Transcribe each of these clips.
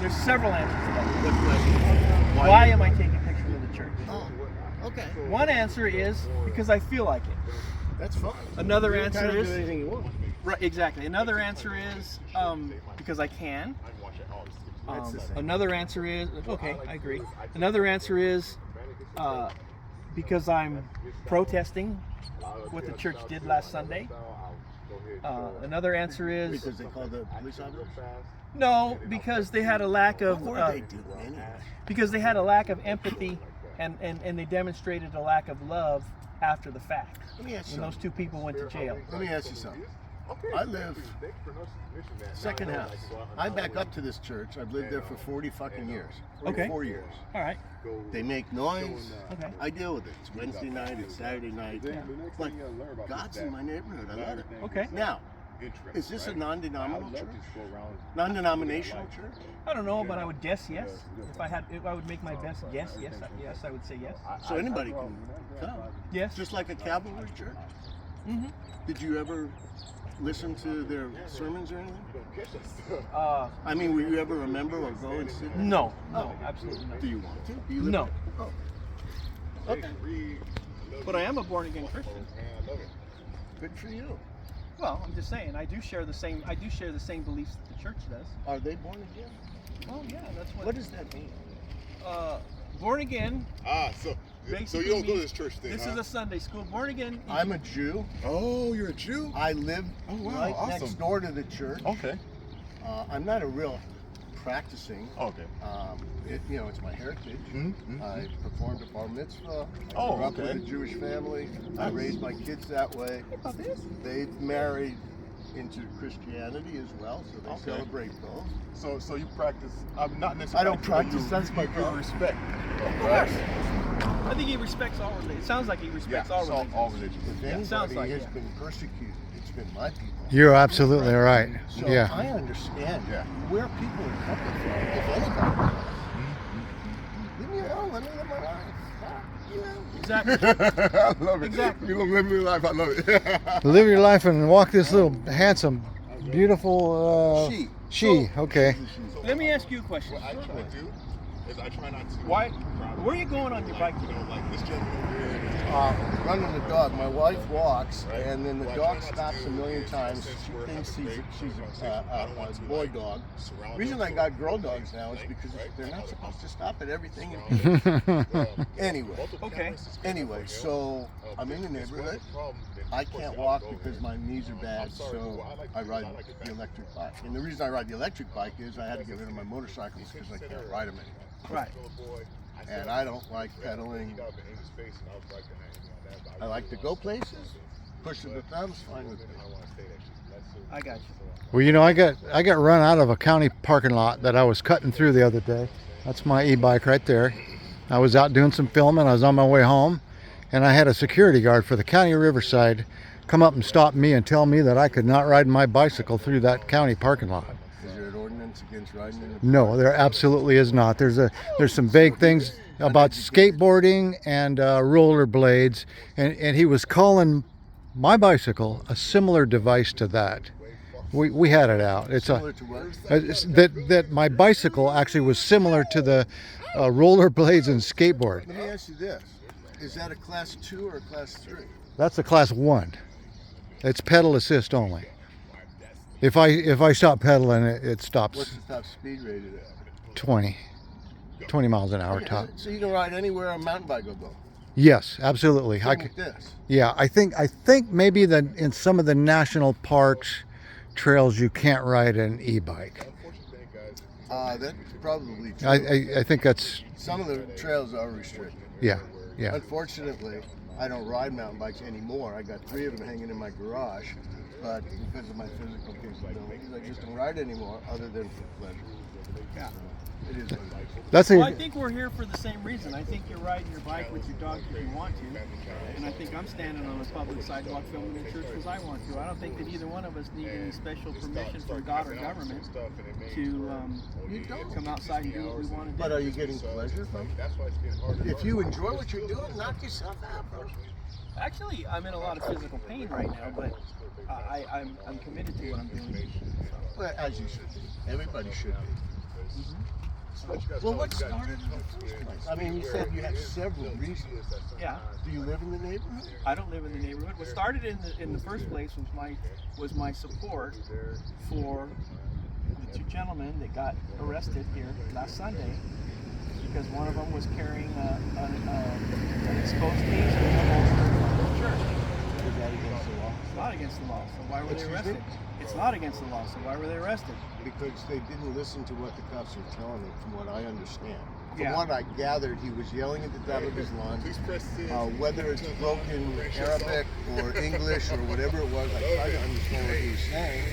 There's several answers to that. What question? Why am I taking pictures of the church? Oh, okay. One answer is because I feel like it. That's fine. Another You answer can is do anything you want. right, exactly. Another answer is because I can. Another answer is okay. I agree. Another answer is because I'm protesting what the church did last Sunday. Another answer is Because they called the police officers? no, because they had a lack of What were they doing anyway? because they had a lack of empathy and they demonstrated a lack of love after the fact. Let me ask you When those something. two people went to jail. Let me ask you something. I live second house. I back up to this church. I've lived there for 40 fucking years. Okay. 4 years. All right. They make noise. Okay. I deal with it. It's Wednesday night, it's Saturday night. But God's in my neighborhood. I love it. Okay. Now, is this a non-denominational church? Non-denominational church? I don't know, but I would guess yes. If I would make my best guess, yes, I would say yes. So anybody can come. Yes. Just like a cavalry church? Mm-hmm. Did you ever listen to their sermons or anything? Uh, Will you ever remember or go and sit? no, absolutely not. Do you want to? Do you live No. there? Oh. Okay. But I am a born again Christian. Good for you. Well, I'm just saying I do share the same beliefs that the church does. Are they born again? Well, yeah, that's What does that mean? Born again. So you don't go to this church then? This is a Sunday school. Born again. I'm a Jew. Oh, you're a Jew? I live right awesome. next door to the church. Okay. I'm not a real practicing. Okay. It's my heritage. Mm-hmm. I performed a bar mitzvah. I Oh, grew up okay. with a Jewish family. I raised my kids that way. They've married into Christianity as well, so they Okay. celebrate both. So you practice? I'm not necessarily. I don't practice. That's my you problem. respect. Of course. I think he respects all religions. It sounds like he respects all religions. all religions. If Yeah, anybody sounds like, has yeah. been persecuted, it's been my people. You're absolutely right. So Yeah. I understand Yeah. where people are coming from, if anybody. Leave me alone, let me live my life. Exactly. I love it. Exactly. You're gonna live your life. I love it. Live your life and walk this little handsome, beautiful She. Okay. Let me ask you a question. What I try to do is I try not to. Why? Where are you going on your bike today? Like this gentleman over here. Running the dog. My wife walks, and then the dog stops a million times. She thinks she's a boy dog. The reason I got girl dogs now is because they're not supposed to stop at everything. Anyway, so I'm in the neighborhood. I can't walk because my knees are bad, so I ride the electric bike. And the reason I ride the electric bike is I had to get rid of my motorcycles because I can't ride them anymore. Right. And I don't like pedaling. I like to go places. Pushing the thumbs, fine with me. I got you. Well, I got run out of a county parking lot that I was cutting through the other day. That's my e-bike right there. I was out doing some filming. I was on my way home, and I had a security guard for the county of Riverside come up and stop me and tell me that I could not ride my bicycle through that county parking lot. Is there an ordinance against riding in the No, there absolutely is not. There's some vague things about skateboarding and roller blades, and he was calling my bicycle a similar device to that. We had it out. It's similar to what? that my bicycle actually was similar to the roller blades and skateboard. Let me ask you this. Is that a class 2 or a class 3? That's a class 1. It's pedal assist only. If I stop pedaling, it stops. What's the top speed rated at? 20 miles an hour top. So you can ride anywhere a mountain bike will go. Yes, absolutely. Same with this. Yeah, I think maybe that in some of the national parks trails you can't ride an e-bike. That's probably true. I think that's Some of the trails are restricted. yeah. Unfortunately, I don't ride mountain bikes anymore. I got 3 of them hanging in my garage, but because of my physical capabilities, I just don't ride anymore other than for pleasure. Yeah. It is what it is. That's Well, I think we're here for the same reason. I think you're riding your bike with your dog because you want to, and I think I'm standing on a public sidewalk filming in church because I want to. I don't think that either one of us need any special permission from God or government to come outside and do what we want to do. But are you getting pleasure from it? If you enjoy what you're doing, knock yourself out, bro. Actually, I'm in a lot of physical pain right now, but I'm committed to what I'm doing. Well, as you should be. Everybody should be. Well, what started in the first place? I mean, you said you had several reasons. Yeah. Do you live in the neighborhood? I don't live in the neighborhood. What started in the first place was my support for the two gentlemen that got arrested here last Sunday because one of them was carrying an exposed taser in the holster of the church. Is that against the law? It's not against the law, so why were they Excuse me? arrested? It's not against the law, so why were they arrested? Because they didn't listen to what the cops were telling them, from what I understand. From Yeah. what I gathered, he was yelling at the top of his lungs. Whether it's broken Arabic or English or whatever it was, I tried to understand what he was saying,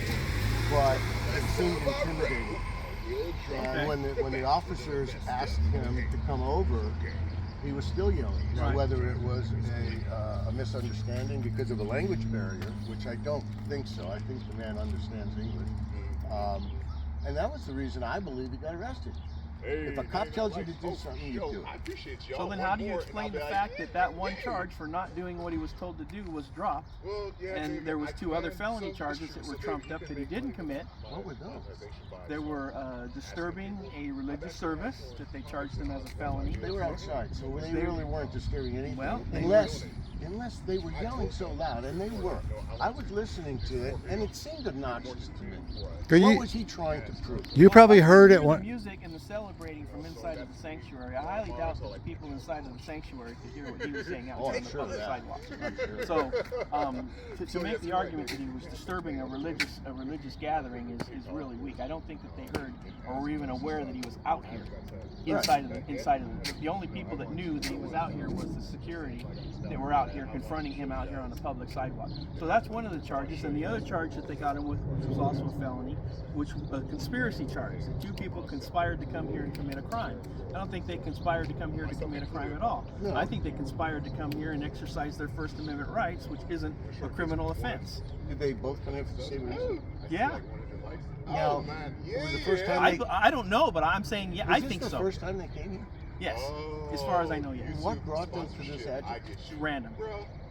but it seemed intimidating. And when the officers asked him to come over, he was still yelling. Now, Right. whether it was a misunderstanding because of a language barrier, which I don't think so. I think the man understands English. And that was the reason I believe he got arrested. If a cop tells you to do something, you do it. So then how do you explain the fact that one charge for not doing what he was told to do was dropped, and there was two other felony charges that were trumped up that he didn't commit? What were those? There were disturbing a religious service that they charged him as a felony. They were outside, so they really weren't disturbing anything. Well, unless they were yelling so loud, and they were. I was listening to it, and it seemed obnoxious to me. What was he trying to prove? You probably heard it The when. music and the celebrating from inside of the sanctuary. I highly doubt that the people inside of the sanctuary could hear what he was saying out on the public sidewalk. So, to make the argument that he was disturbing a religious gathering is really weak. I don't think that they heard or were even aware that he was out here inside of the only people that knew that he was out here was the security that were out here confronting him out here on the public sidewalk. So that's one of the charges, and the other charge that they got him with, which was also a felony, which was a conspiracy charge. The two people conspired to come here and commit a crime. I don't think they conspired to come here to commit a crime at all. No. I think they conspired to come here and exercise their First Amendment rights, which isn't a criminal offense. Did they both come in for the same reason? Yeah. Now, it was the first time they... I don't know, but I'm saying, yeah, I think Was this the so. first time they came here? Yes. As far as I know, yes. What brought them to this address? Random.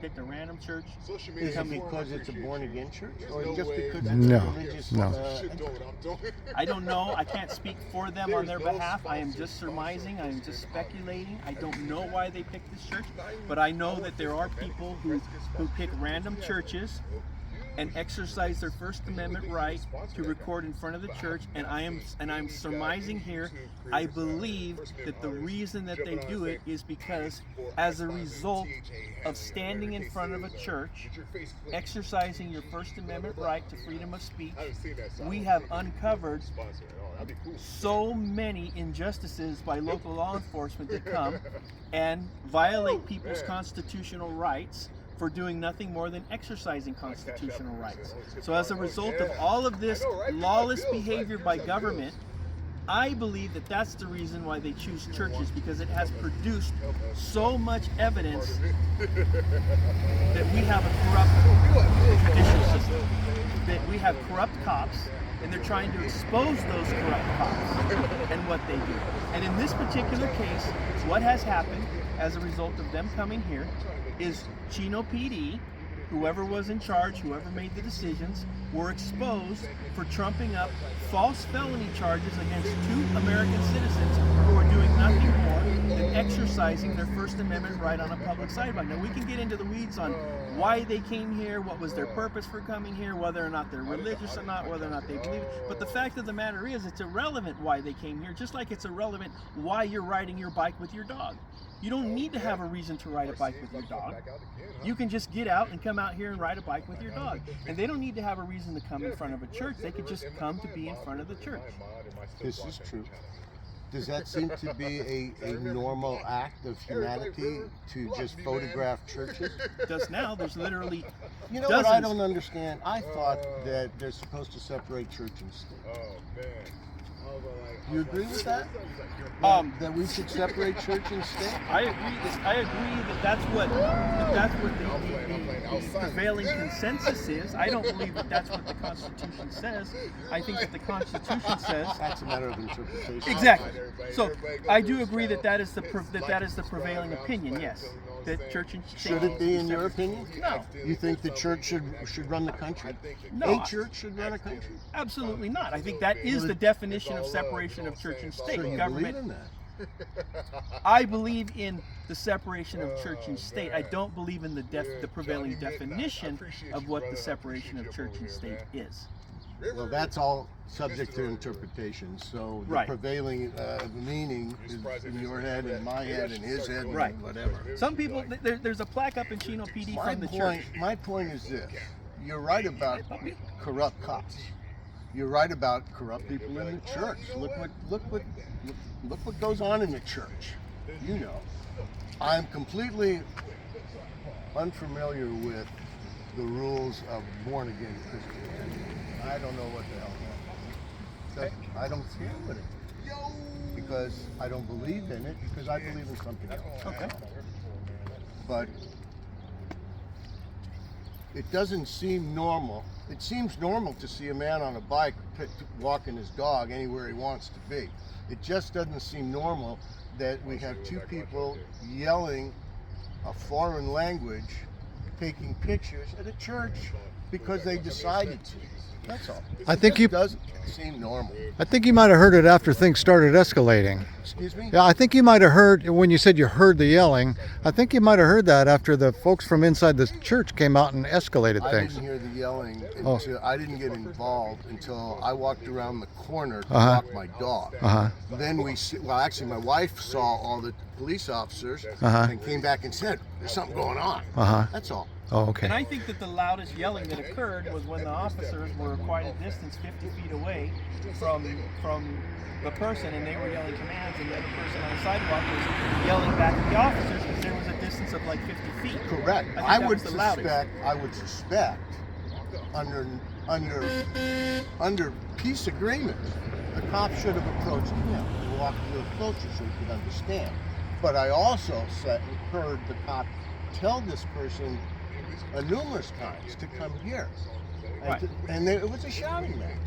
Picked a random church. Is it because it's a born-again church? Or just because it's No, a religious... no. I don't know. I can't speak for them on their behalf. I am just surmising. I am just speculating. I don't know why they picked this church, but I know that there are people who pick random churches and exercise their First Amendment right to record in front of the church, and I'm surmising here. I believe that the reason that they do it is because, as a result of standing in front of a church, exercising your First Amendment right to freedom of speech, we have uncovered so many injustices by local law enforcement that come and violate people's constitutional rights for doing nothing more than exercising constitutional rights. So as a result of all of this lawless behavior by government, I believe that that's the reason why they choose churches, because it has produced so much evidence that we have a corrupt judicial system, that we have corrupt cops, and they're trying to expose those corrupt cops and what they do. And in this particular case, what has happened as a result of them coming here is Chino PD, whoever was in charge, whoever made the decisions, were exposed for trumping up false felony charges against two American citizens who are doing nothing more than exercising their First Amendment right on a public sidewalk. Now, we can get into the weeds on why they came here, what was their purpose for coming here, whether or not they're religious or not, whether or not they believe it. But the fact of the matter is, it's irrelevant why they came here, just like it's irrelevant why you're riding your bike with your dog. You don't need to have a reason to ride a bike with your dog. You can just get out and come out here and ride a bike with your dog. And they don't need to have a reason to come in front of a church. They could just come to be in front of the church. This is true. Does that seem to be a normal act of humanity to just photograph churches? Does now. There's literally You know dozens. what I don't understand? I thought that they're supposed to separate church and state. You agree with that? That we should separate church and state? I agree that that's what the prevailing consensus is. I don't believe that that's what the Constitution says. I think that the Constitution says That's a matter of interpretation. exactly. So I do agree that that is the prevailing opinion. Yes. that church and state Should it be, in your opinion? No. You think the church should run the country? No. A church should run a country? Absolutely not. I think that is the definition of separation of church and state. So you Government. believe in that? I believe in the separation of church and state. I don't believe in the prevailing definition of what the separation of church and state is. Well, that's all subject to interpretation. So the Right. prevailing meaning is in your head, and my head, and his head, Right. and whatever. Some people, there's a plaque up in Chino PD from the church. My point is this: you're right about corrupt cops. You're right about corrupt people in the church. Look what goes on in the church. You know, I'm completely unfamiliar with the rules of born again Christianity. I don't know what the hell that is. I don't deal with it because I don't believe in it, because I believe in something else. Okay. But it doesn't seem normal. It seems normal to see a man on a bike walking his dog anywhere he wants to be. It just doesn't seem normal that we have two people yelling a foreign language, taking pictures at a church because they decided to. That's all. I think It doesn't seem normal. I think you might have heard it after things started escalating. Excuse me? Yeah, I think you might have heard, when you said you heard the yelling, I think you might have heard that after the folks from inside the church came out and escalated I things. didn't hear the yelling Oh. until I didn't get involved until I walked around the corner to Uh-huh. walk my dog. Uh-huh. Then actually my wife saw all the police officers Uh-huh. and came back and said, "There's something going on." Uh-huh. That's all. Oh, And okay. I think that the loudest yelling that occurred was when the officers were quite a distance, 50 feet away from the person, and they were yelling commands, and the other person on the sidewalk was yelling back at the officers because there was a distance of like 50 feet. Correct. I think I that would was the loudest. suspect under peace agreement, the cop should have approached him and walked a little closer so he could understand. But I also heard the cop tell this person numerous times to come here. Right. And it was a shouting match.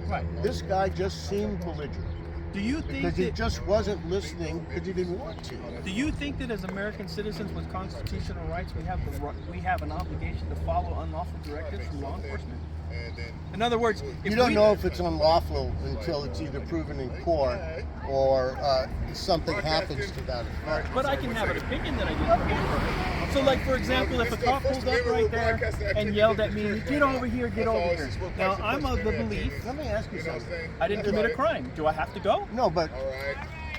Right. This guy just seemed belligerent Do you think because he that? just wasn't listening because he didn't want to. Do you think that as American citizens with constitutional rights, we have an obligation to follow unlawful directives from law enforcement? In other words, if You don't we, know if it's unlawful until it's either proven in court or something happens to that effect. But I can have an opinion that I didn't hear. So, like for example, if a cop pulled up right there and yelled at me, "Get over here, get over here." Now, I'm of the belief Let me ask you something. I didn't commit a crime. Do I have to go? No, but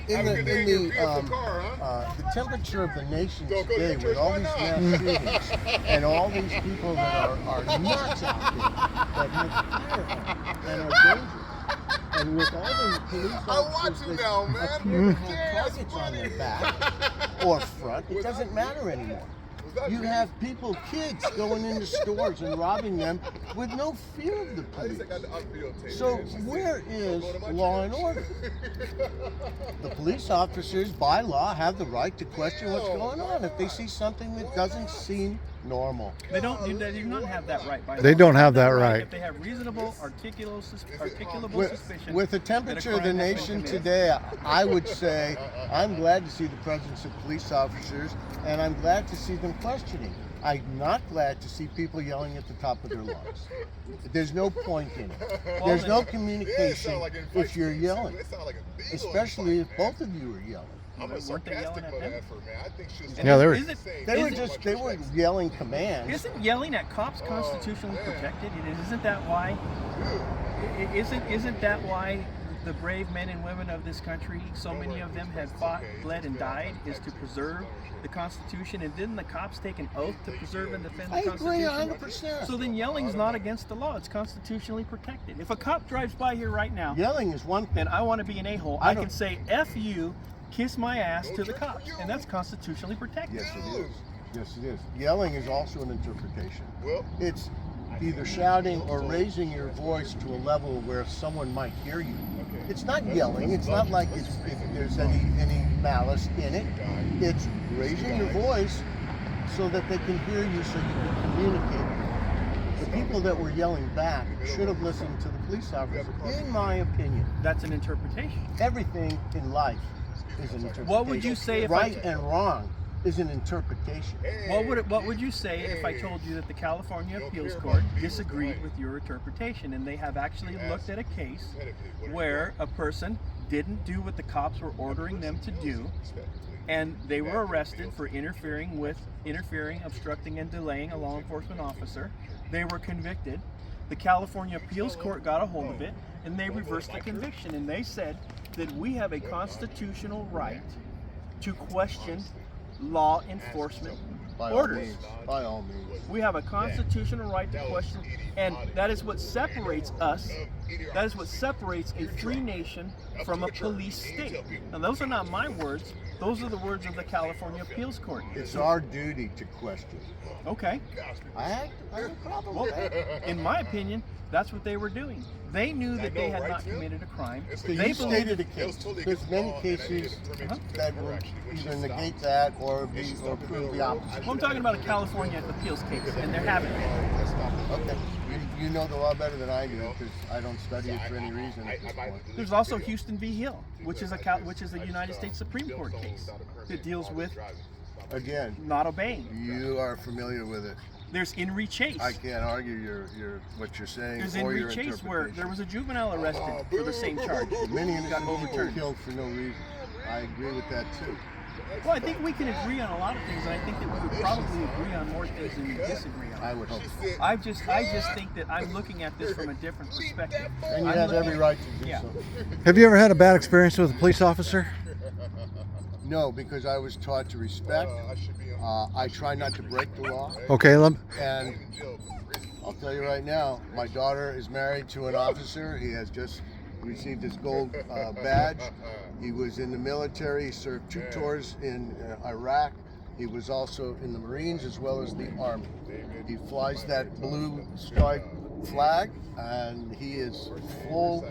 in the temperature of the nation today, with all these mass shootings and all these people that are nuts out there, that have fear and are dangerous, and with all the police officers that appear to have targets on their back or front, it doesn't matter anymore. You have people, kids, going into stores and robbing them with no fear of the police. So where is law and order? The police officers, by law, have the right to question what's going on if they see something that doesn't seem normal. They don't. They do not have that right. By They law. don't have They that have right. If they have reasonable, articulable suspicion. With the that a temperature of the crime has been nation committed. today, I would say I'm glad to see the presence of police officers, and I'm glad to see them questioning. I'm not glad to see people yelling at the top of their lungs. There's no point in it. There's no communication if you're yelling, especially if both of you are yelling. Weren't they yelling at them? And Yeah, they were. They were yelling commands. Isn't yelling at cops constitutionally protected? And isn't that why? Isn't that why the brave men and women of this country, so many of them have fought, bled, and died, is to preserve the Constitution? And didn't the cops take an oath to preserve and defend the I agree Constitution? 100%. So then yelling's not against the law; it's constitutionally protected. If a cop drives by here right now Yelling is one thing. and I want to be an a-hole, I I don't- can say "F you," kiss my ass to the cops, and that's constitutionally protected. Yes, it is. Yes, it is. Yelling is also an interpretation. It's either shouting or raising your voice to a level where someone might hear you. It's not yelling. It's not like if there's any malice in it. It's raising your voice so that they can hear you, so you can communicate. The people that were yelling back should have listened to the police officer, in my opinion. That's an interpretation. Everything in life is an interpretation. What would you say if right and wrong is an interpretation. What would you say if I told you that the California Appeals Court disagreed with your interpretation, and they have actually looked at a case where a person didn't do what the cops were ordering them to do, and they were arrested for interfering, obstructing, and delaying a law enforcement officer. They were convicted. The California Appeals Court got a hold of it, and they reversed the conviction, and they said that we have a constitutional right to question law enforcement orders. By all means. We have a constitutional right to question, and that is what separates us. That is what separates a free nation from a police state. Now, those are not my words. Those are the words of the California Appeals Court. It's our duty to question. Okay. I have no problem Well, with that. in my opinion, that's what they were doing. They knew that they had not committed a crime. So They you believed stated a case. There's many cases that will either negate that or prove the opposite. Well, I'm talking about a California appeals case, and there haven't been. Okay. You know the law better than I do because I don't study it for any reason at this point. There's also Houston v. Hill, which is a United States Supreme Court case that deals with Again, not obeying. you are familiar with it. There's Henry Chase. I can't argue what you're saying There's or Henry your Chase where interpretation. there was a juvenile arrested for the same charge. Many got innocent people overturned. killed for no reason. I agree with that too. Well, I think we can agree on a lot of things, and I think that we would probably agree on more things than we disagree on. I would hope so. I just think that I'm looking at this from a different perspective. And you I'm have looking- every right to do Yeah. so. Have you ever had a bad experience with a police officer? No, because I was taught to respect. I try not to break the law. Okay, And I'll tell you right now, my daughter is married to an officer. He has just received his gold badge. He was in the military. He served 2 tours in Iraq. He was also in the Marines as well as the Army. He flies that blue stripe flag, and he is full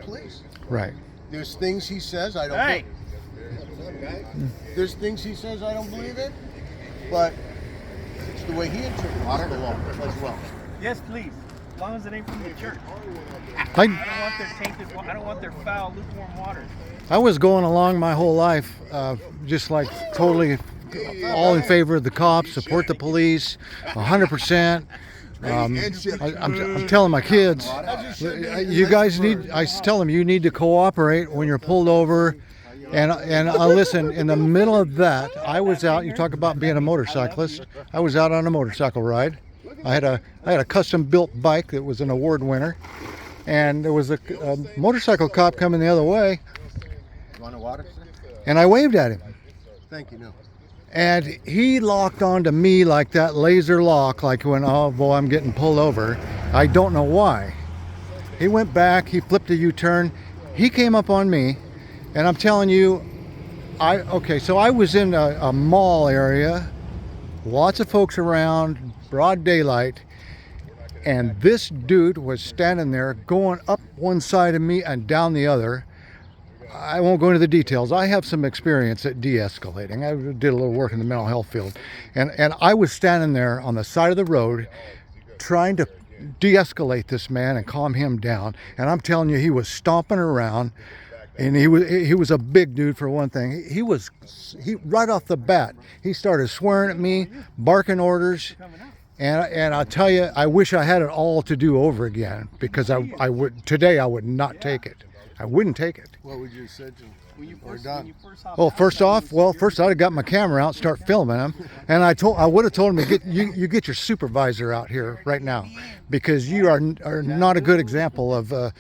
police. right. There's things he says I don't. Hey, There's things he says I don't believe in, but it's the way he interprets the law as well. yes, please. As long as it ain't from the church. I, I don't want their tainted. I don't want their foul, lukewarm waters. I was going along my whole life, just like totally all in favor of the cops, support the police, 100%. I'm telling my kids, you guys need. I tell them you need to cooperate when you're pulled over. And listen, in the middle of that, I was out. You talk about being a motorcyclist. I was out on a motorcycle ride. I had a custom built bike that was an award winner, and there was a motorcycle cop coming the other way, You want a water, sir? and I waved at him. Thank you. No. And he locked onto me like that laser lock, like when, oh boy, I'm getting pulled over. I don't know why. He went back, he flipped a U-turn, he came up on me, and I'm telling you, so I was in a mall area, lots of folks around, broad daylight, and this dude was standing there going up one side of me and down the other. I won't go into the details. I have some experience at de-escalating. I did a little work in the mental health field. And I was standing there on the side of the road trying to de-escalate this man and calm him down. And I'm telling you, he was stomping around. And he was a big dude for one thing. He right off the bat, he started swearing at me, barking orders. And I'll tell you, I wish I had it all to do over again, because I would not take it. I wouldn't take it. What would you have said to him? When done. you first hopped Well, out, first I'd have got my camera out and start filming him, and I would have told him to get your supervisor out here right now, because you are not a good example of the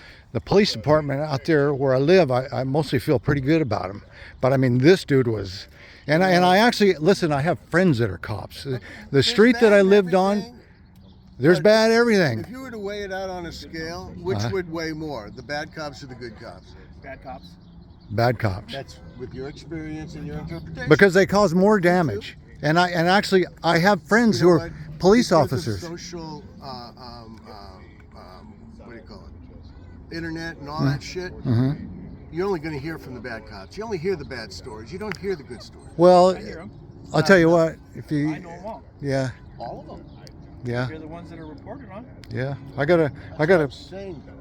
police department out there where I live. I mostly feel pretty good about him, but I mean, this dude was, and I actually listen. I have friends that are cops. The street that I lived on, there's bad everything. If you were to weigh it out on a scale, which would weigh more, the bad cops or the good cops? bad cops. Bad cops. That's with your experience and your interpretation. Because they cause more damage. And actually I have friends who are police officers. Because of social, what do you call it? Internet and all that shit. You're only going to hear from the bad cops. You only hear the bad stories. You don't hear the good stories. Well, I hear them. I'll tell you what. If I you, know them all. yeah, All of them. yeah, They're the ones that are reported on. yeah. I gotta. Saying that.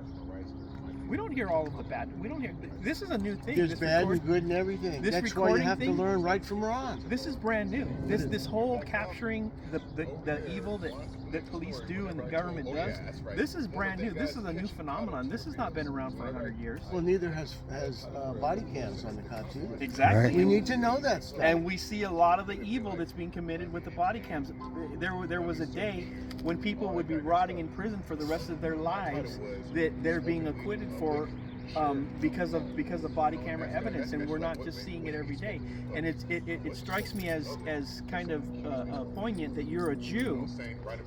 We don't hear all of the bad. We don't hear. This is a new thing. There's This bad record- and good and everything. this That's why you recording have to thing- learn right from wrong. This is brand new. This whole capturing the evil that police do and the government does. This is brand new. This is a new phenomenon. This has not been around for 100 years. Well, neither has body cams on the cops either. Exactly. Right. We need to know that stuff. And we see a lot of the evil that's being committed with the body cams. There was a day when people would be rotting in prison for the rest of their lives that they're being acquitted for because of body camera evidence, and we're not just seeing it every day. And it strikes me as kind of poignant that you're a Jew,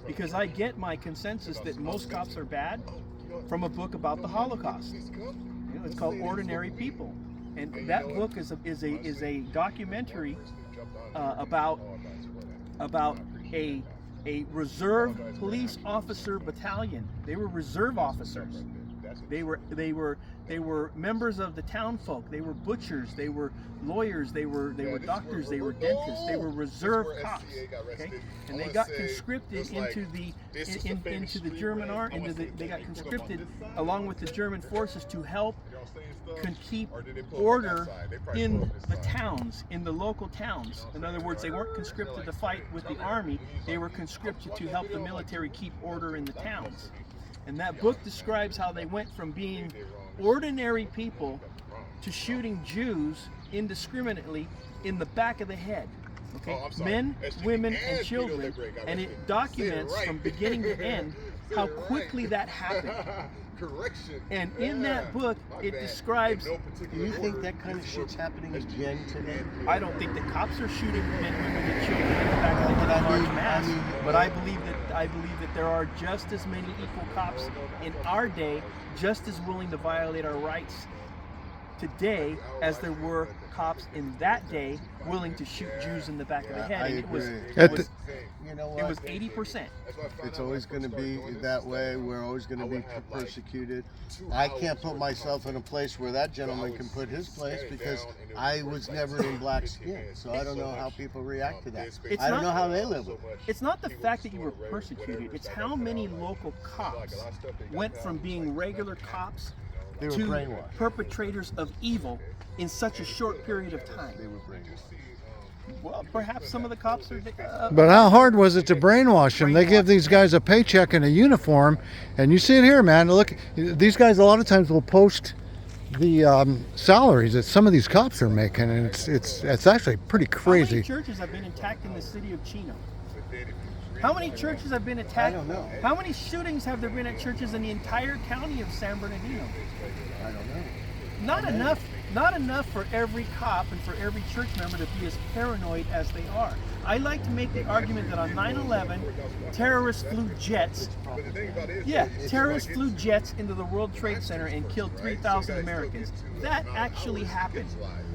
because I get my consensus that most cops are bad from a book about the Holocaust. You know, it's called Ordinary People, and that book is a documentary about a reserve police officer battalion. They were reserve officers. They were members of the town folk. They were butchers. They were lawyers. They were doctors. They were dentists. They were reserve cops. Okay, and they got conscripted into the German army. They got conscripted along with the German forces to help keep order in the towns, in the local towns. In other words, they weren't conscripted to fight with the army. They were conscripted to help the military keep order in the towns. And that book describes how they went from being ordinary people to shooting Jews indiscriminately in the back of the head. Okay? Men, women, and children. And it documents from beginning to end how quickly that happened. And in that book, it describes. Do you think that kind of shit's happening again today? I don't think that cops are shooting men, women, and children in the back of the head in large mass. But I believe that there are just as many equal cops in our day, just as willing to violate our rights today as there were cops in that day willing to shoot Jews in the back of the head. And it was You know what? it was 80%. It's always going to be that way. We're always going to be persecuted. I can't put myself in a place where that gentleman can put his place because I was never in black skin. So I don't know how people react to that. I don't know how they live with it. It's not the fact that you were persecuted. It's how many local cops went from being regular cops They were to brainwashed. perpetrators of evil in such a short period of time. They were brainwashed. Well, perhaps some of the cops are. But how hard was it to brainwash them? They give these guys a paycheck and a uniform, and you see it here, man. Look, these guys a lot of times will post the salaries that some of these cops are making, and it's actually pretty How crazy. many churches have been attacked in the city of Chino? How many churches have been attacked? I don't know. How many shootings have there been at churches in the entire county of San Bernardino? I don't know. Not enough. Not enough for every cop and for every church member to be as paranoid as they are. I like to make the argument that on 9/11, terrorists flew jets. Yeah, terrorists flew jets into the World Trade Center and killed 3,000 Americans. That actually happened.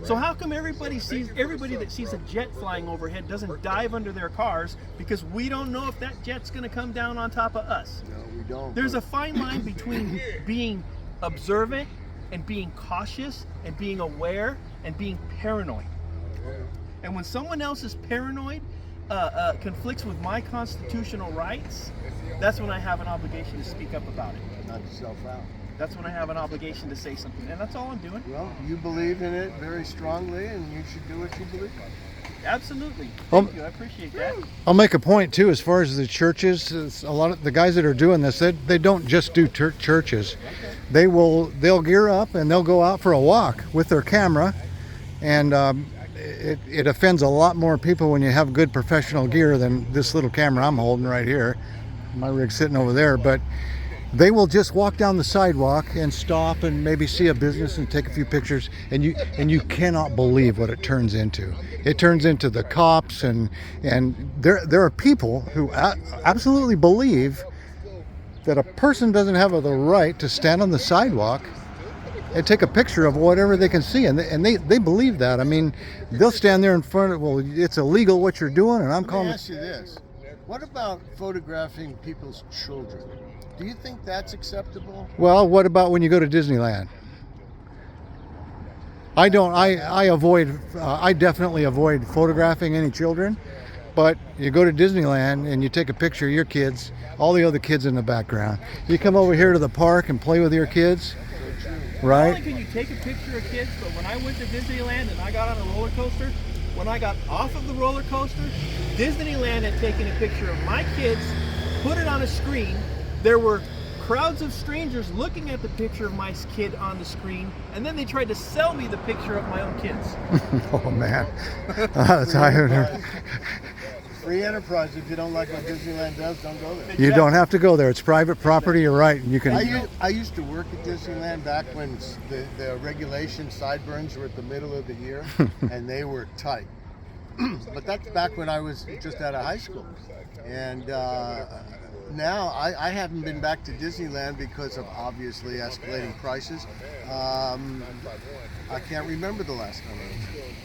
So how come everybody that sees a jet flying overhead doesn't dive under their cars because we don't know if that jet's going to come down on top of us? No, we don't. There's a fine line between being observant and being cautious and being aware and being paranoid. And when someone else is paranoid, conflicts with my constitutional rights, that's when I have an obligation to speak up about it. Not to self out. That's when I have an obligation to say something. And that's all I'm doing. Well, you believe in it very strongly, and you should do what you believe in. Absolutely. Thank you. I appreciate that. I'll make a point too, as far as the churches. A lot of the guys that are doing this, they don't just do churches. They'll gear up and they'll go out for a walk with their camera, and it offends a lot more people when you have good professional gear than this little camera I'm holding right here. My rig's sitting over there, but they will just walk down the sidewalk and stop and maybe see a business and take a few pictures, and you cannot believe what it turns into. It turns into the cops, and there are people who absolutely believe that a person doesn't have the right to stand on the sidewalk and take a picture of whatever they can see, and they believe that. I mean, they'll stand there in front of, well, it's illegal what you're doing, and I'm calling Let me ask you this. What about photographing people's children? Do you think that's acceptable? Well, what about when you go to Disneyland? I don't. I definitely avoid photographing any children. But you go to Disneyland and you take a picture of your kids, all the other kids in the background. You come over here to the park and play with your kids. Right. Not only can you take a picture of kids, but when I went to Disneyland and I got on a roller coaster, when I got off of the roller coaster, Disneyland had taken a picture of my kids, put it on a screen. There were crowds of strangers looking at the picture of my kid on the screen, and then they tried to sell me the picture of my own kids. Oh man, that's how Free enterprise. If you don't like what Disneyland does, don't go there. you don't have to go there. It's private property. You're right. You can. I used to work at Disneyland back when the regulation sideburns were at the middle of the year, and they were tight. But that's back when I was just out of high school. And now I haven't been back to Disneyland because of obviously escalating prices. I can't remember the last time I was.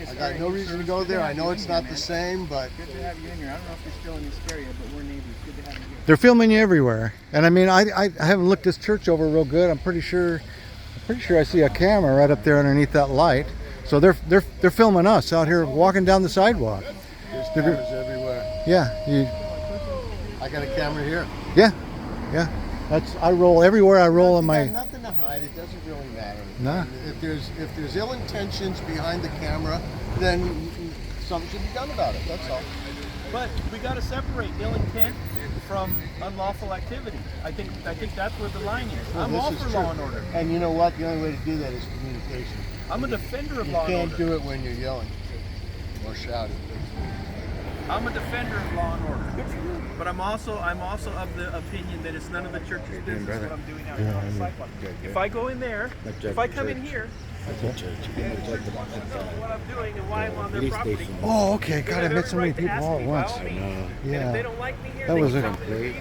I got no reason to go there. I know it's not the same, but Good to have you in here. I don't know if you're still in this area, but we're neighbors. Good to have you here. They're filming you everywhere, and I mean, I haven't looked this church over real good. I'm pretty sure I see a camera right up there underneath that light. So they're filming us out here walking down the sidewalk. there's cameras everywhere. Yeah, I got a camera here. yeah. I roll everywhere. I roll on You my. got nothing to hide. It doesn't really matter. Nah. If there's ill intentions behind the camera, then something should be done about it. That's all. But we got to separate ill intent from unlawful activity. I think that's where the line is. Well, I'm this all is for true. law and order. And you know what? The only way to do that is communication. I'm a defender of You law and can't order. do it when you're yelling or shouting. I'm a defender of law and order. But I'm also of the opinion that it's none of the church's business what I'm doing out here on the sidewalk. If I go in there, if I come in here, the church wants to know what I'm doing and why I'm on their property. Oh, okay. God, I They met have so many every right to people ask all me at by once. all means. And if they don't like me here, That they was can a tell me to leave,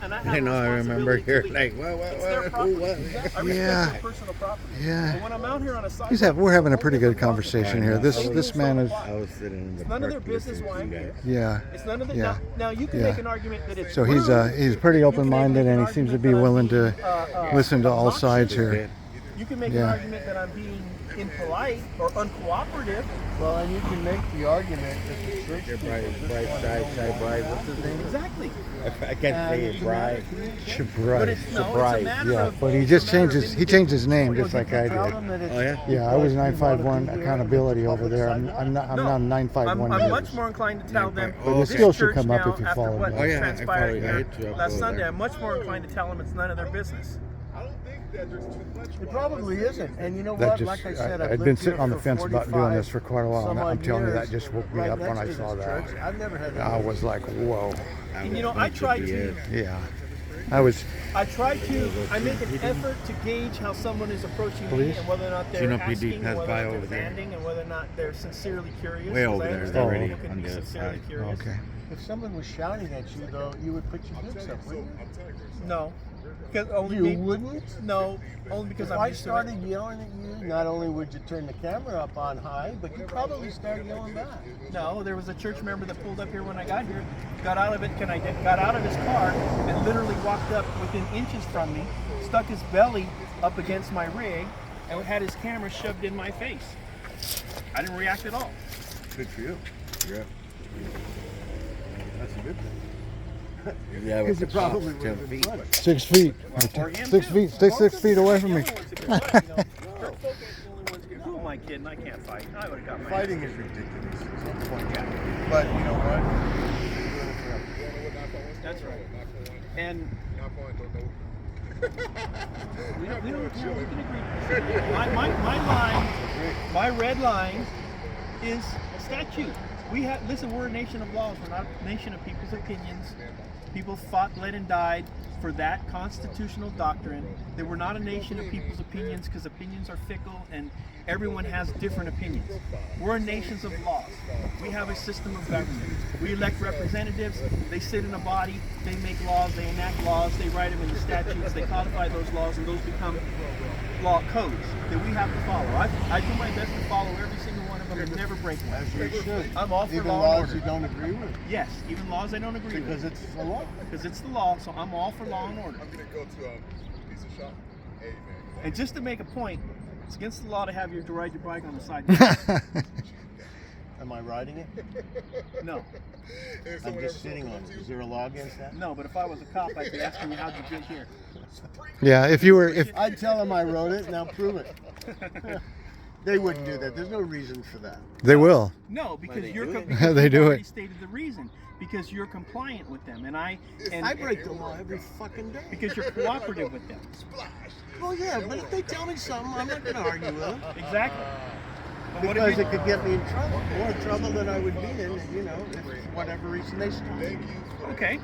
and I have I know, I remember responsibility to hearing leave. like, It's their what, property. who, what? I respect Yeah. their personal property. Yeah. But when I'm out here on a sidewalk, We're having a pretty good conversation here. This man is. I was sitting in the it's none of their park business listening why to I'm you here. guys. Yeah. It's none of the Yeah. now you can Yeah. make an argument that it's So rude. he's pretty You can open-minded, make an and he seems to argument be that I'm willing to being, listen to all obnoxious. sides here. You can make an Yeah. argument that I'm being impolite or uncooperative. Well, and you can make the argument that the church Your people bright, just bright wanna side, know side, more bright. about What's his name? Exactly. I can't say it, bright. But it's, no, it's a Surprise, matter Yeah, of, but he it's just a matter of changed he changed his name Well, just you like can I tell did. them that it's Oh, yeah? Yeah, I was because we 951 wanna be here accountability on the over there. public I'm not No, 951 I'm yet. much more inclined to tell them. But it this still should church come up now, if you after follow what me. Oh, yeah, I transpired follow you. I here hit you up last over Sunday. there. I'm much more inclined to tell them it's none of their business. It probably isn't. And you know That what? just Like I said, I've I'd lived been sitting here on the for fence about doing this 45 for quite a while, and some I'm odd telling you years, that just woke me right up when next I to saw this that. church. I've never had I was like, whoa. And you know, I try to. Yeah. I was. I make an effort to gauge how someone is approaching me Police? and whether or not they're Chino PD asking, and passed whether by or not over they're there. demanding, and whether or not they're sincerely curious. Way because over I there, understand they're already people can on be the other sincerely side. curious. Okay. If someone was shouting at you, though, you would put your boots up, wouldn't you? No, because only You me. wouldn't? No, only because If I'm I used to it. started yelling at you, not only would you turn the camera up on high, but you'd probably start yelling back. No, there was a church member that pulled up here when I got here, got out of his car and literally walked up within inches from me, stuck his belly up against my rig, and had his camera shoved in my face. I didn't react at all. Good for you. Yeah. That's a good thing. Yeah, Because with you the probably cops, would 10 have been feet. funny. 6 feet. Or him 6 too. feet. Stay 6 feet away from me. Who am I kidding? I can't fight. I would have got my Fighting is ridiculous. There's no point. But you know what? You're doing it forever. That's right. And we can agree. My red line is a statute. We're a nation of laws. We're not a nation of people's opinions. People fought, bled, and died for that constitutional doctrine. That we're not a nation of people's opinions because opinions are fickle and everyone has different opinions. We're a nation of laws. We have a system of government. We elect representatives. They sit in a body. They make laws. They enact laws. They write them into statutes. They codify those laws, and those become law codes that we have to follow. I do my best to follow every single one of them and never break one. As you should. I'm all for Even law and laws order. you don't agree with. Yes, even laws I don't agree Because with. it's a law. Because it's the law, so I'm all for law and order. I'm gonna go to pizza shop. Hey man. And just to make a point, it's against the law to have to ride your bike on the sidewalk. Am I riding it? No. I'm just sitting on it. Is there a law against that? No, but if I was a cop, I'd be asking you how'd you get here. Yeah, if I'd tell them I wrote it. Now prove it. They wouldn't do that. There's no reason for that. they will. No, because they you're do it. because They you've do already it. stated the reason. Because you're compliant with them, and I break the law every fucking day. because you're cooperative with them. Well, yeah, but if they tell me something, I'm not going to argue with them. Exactly. But what if Because you, it could get me in trouble. More trouble than I would be in, you know, if for whatever reason they stop me. okay,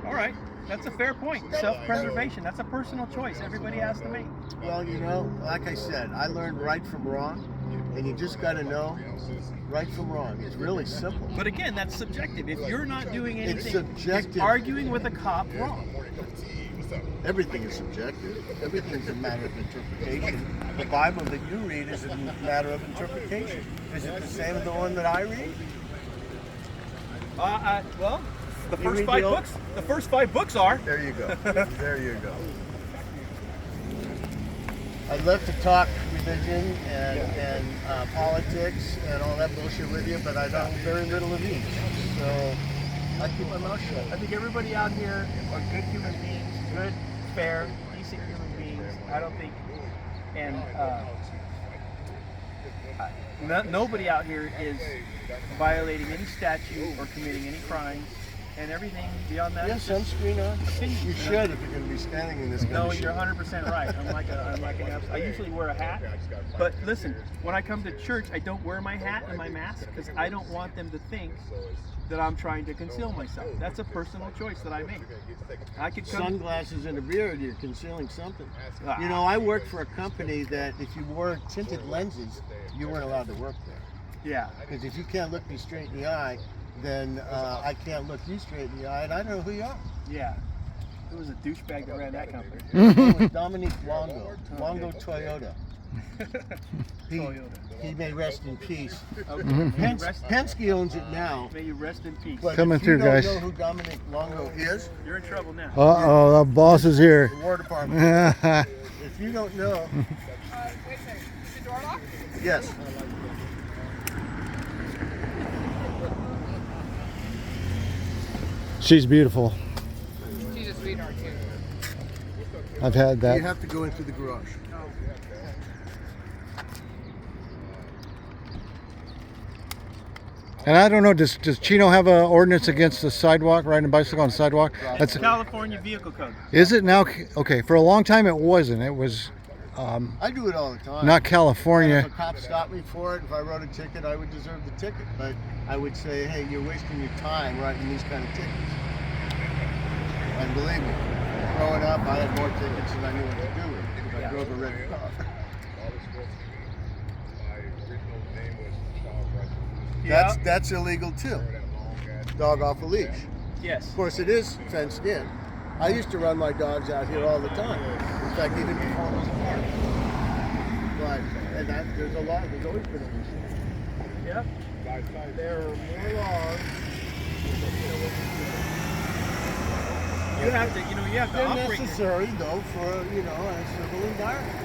all right, that's a fair point. Self-preservation. That's a personal choice. Everybody has to make. Well, you know, like I said, I learned right from wrong, and you just got to know right from wrong. It's really simple. But again, that's subjective. If you're not doing It's anything, subjective. arguing with a cop, wrong. Everything is subjective. Everything's a matter of interpretation. The Bible that you read is a matter of interpretation. Is it the same as the one that I read? Well, the You first read five the old- books. The first 5 books are. There you go. There you go. I'd love to talk religion and politics and all that bullshit with you, but I know very little of each. So I keep my mouth shut. I think everybody out here are good human beings, good, fair, decent human beings. I don't think, and nobody out here is violating any statute or committing any crimes, and everything beyond that. Yeah, is just sunscreen on. opinion. You should if you're going to be standing in this kind No, of shit. you're 100% right. I'm like I usually wear a hat, but listen, when I come to church, I don't wear my hat and my mask because I don't want them to think that I'm trying to conceal myself. That's a personal choice that I make. I could come. Sunglasses and a beard, you're concealing something. Ah. You know, I worked for a company that if you wore tinted lenses, you weren't allowed to work there. Yeah. Because if you can't look me straight in the eye, then I can't look you straight in the eye, and I don't know who you are. Yeah. Who was a douchebag that ran that company? His name was Dominique Longo, Longo Toyota. Toyota. He may rest in peace. Okay. May you rest- Penske owns it now. May you rest in peace. But Coming if through, you don't guys. know who Dominique Longo is, You're in trouble now. Uh-oh, the boss is here. the War Department. If you don't know, Wait a second. Is the door locked? yes. She's beautiful. She's a sweetheart too. I've had You that. have to go into the garage. And I don't know, does Chino have an ordinance against the sidewalk, riding a bicycle on the sidewalk? It's California Vehicle Code. Is it now? Okay, for a long time it wasn't. It was I do it all the time. not And California. if a cop stopped me for it, if I wrote a ticket, I would deserve the ticket. But I would say, hey, you're wasting your time writing these kind of tickets. And believe me, growing up, I had more tickets than I knew what to do with because I drove a red car. That's illegal too. Dog off a leash. Yes. Of course, it is fenced in. I used to run my dogs out here all the time. In fact, even before it was a park. There's a law. There's always been an issue. Yep. There are more laws. You have to, you have to They're operate. necessary though for a civil environment.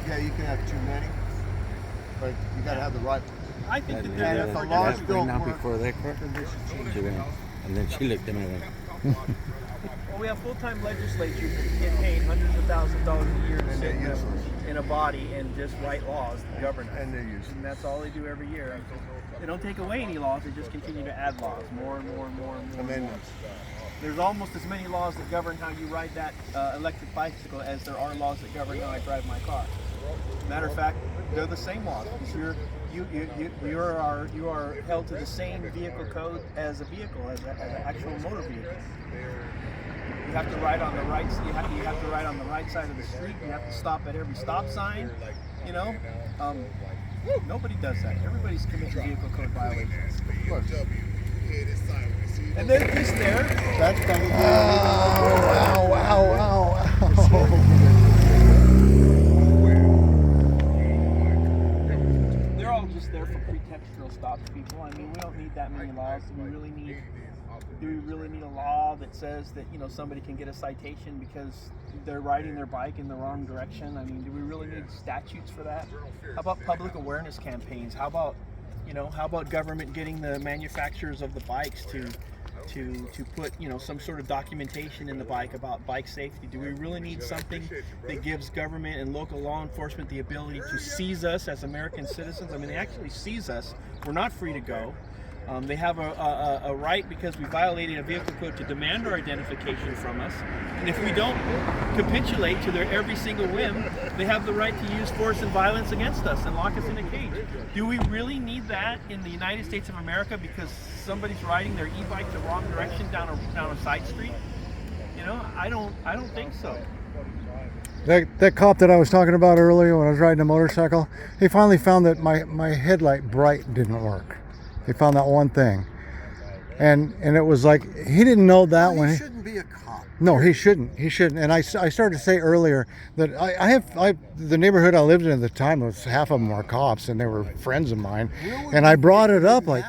Yeah, you can have too many, but you got to have the right ones. I think that And they're if there the for laws different don't Now work, before they caught her, then they should change she it. went, and then she looked at me and went, Well, we have full-time legislatures that get paid hundreds of thousands of dollars a year to And sit they're useless. in a body and just write laws that govern us. And they're useless. And that's all they do every year. They don't take away any laws, they just continue to add laws, more and more and more and more. Amendments. There's almost as many laws that govern how you ride that electric bicycle as there are laws that govern how I drive my car. Matter of fact, they're the same laws. Because you are held to the same vehicle code as a vehicle, as an actual motor vehicle. You have to ride on the right. You have to ride on the right side of the street. You have to stop at every stop sign. Nobody does that. Everybody's committing vehicle code violations. Of course. And they're just there. That's probably They're all just there for pretextual stops, people. I mean, we don't need that many laws. We really need Do we really need a law that says that, you know, somebody can get a citation because they're riding their bike in the wrong direction? I mean, do we really need statutes for that? How about public awareness campaigns? How about, you know, how about government getting the manufacturers of the bikes to put, you know, some sort of documentation in the bike about bike safety? Do we really need something that gives government and local law enforcement the ability to seize us as American citizens? I mean, they actually seize us. We're not free to go. They have a right, because we violated a vehicle code, to demand our identification from us. And if we don't capitulate to their every single whim, they have the right to use force and violence against us and lock us in a cage. Do we really need that in the United States of America because somebody's riding their e-bike the wrong direction down a side street? You know, I don't think so. That cop that I was talking about earlier when I was riding a motorcycle, he finally found that my headlight bright didn't work. He found that one thing, and it was like he didn't know that He when shouldn't be a cop. No, he shouldn't. He shouldn't. And I started to say earlier that the neighborhood I lived in at the time was half of them were cops, and they were friends of mine. And I brought it up like,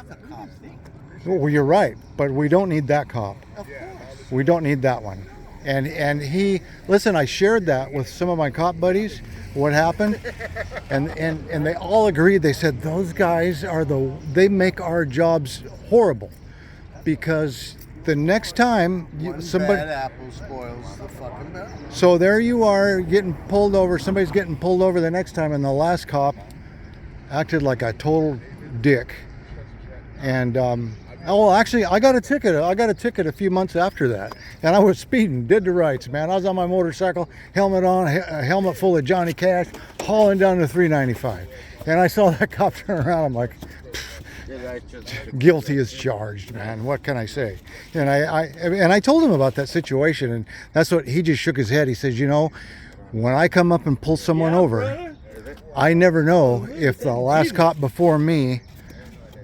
well, you're right, but we don't need that cop. Of course. We don't need that one. And he, listen, I shared that with some of my cop buddies, what happened, and they all agreed. They said those guys they make our jobs horrible, because the next time somebody, bad apple spoils the fucking barrel. so there you are getting pulled over, somebody's getting pulled over the next time, and the last cop acted like a total dick. And actually, I got a ticket a few months after that, and I was speeding, did the rights, man. I was on my motorcycle, helmet on, a helmet full of Johnny Cash, hauling down to 395, and I saw that cop turn around. I'm like, guilty as charged, man. What can I say? And I told him about that situation, and that's what he just shook his head. He says, you know, when I come up and pull someone over, I never know if the last cop before me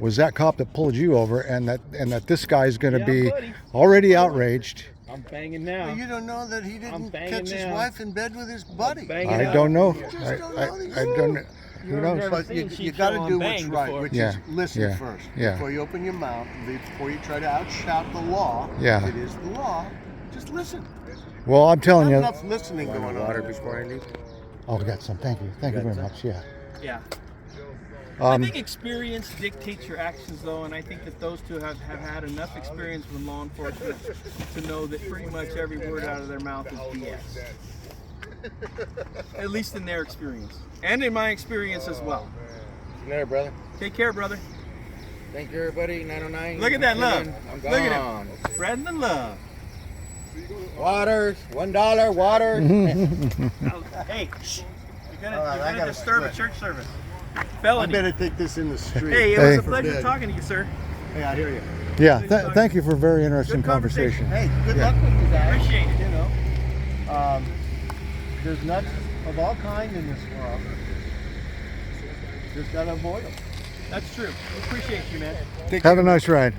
was that cop that pulled you over, and that this guy's going to be already outraged. I'm banging now. Well, you don't know that he didn't catch his wife in bed with his buddy. I don't know. I don't know. Who knows? But you got to do what's right, which is listen first. Yeah. Before you open your mouth, before you try to outshout the law, Yeah. it is the law. Just listen. Well, I'm telling Not you. enough listening going on. Water before I leave. Oh, I got some. Thank you. Thank you very much. Yeah. Yeah. I think experience dictates your actions, though, and I think that those two have had enough experience with law enforcement to know that pretty much every word out of their mouth is BS. At least in their experience, and in my experience as well. See you later, brother. Take care, brother. Thank you, everybody. 909. Look at that love. I'm Look at gone. him. Spreading the love. Waters. $1. Water. Hey, you're All right, I gonna gotta disturb a split. church service. I Felony. better take this in the street. Hey, it was Hey. a pleasure Forbid. talking to you, sir. Hey, I hear you. Yeah. Thank you for a very interesting Good conversation. conversation. Hey, good luck with you guys. Appreciate it. You know, there's nuts of all kind in this world. Just gotta avoid them. That's true. Appreciate you, man. Have a nice ride.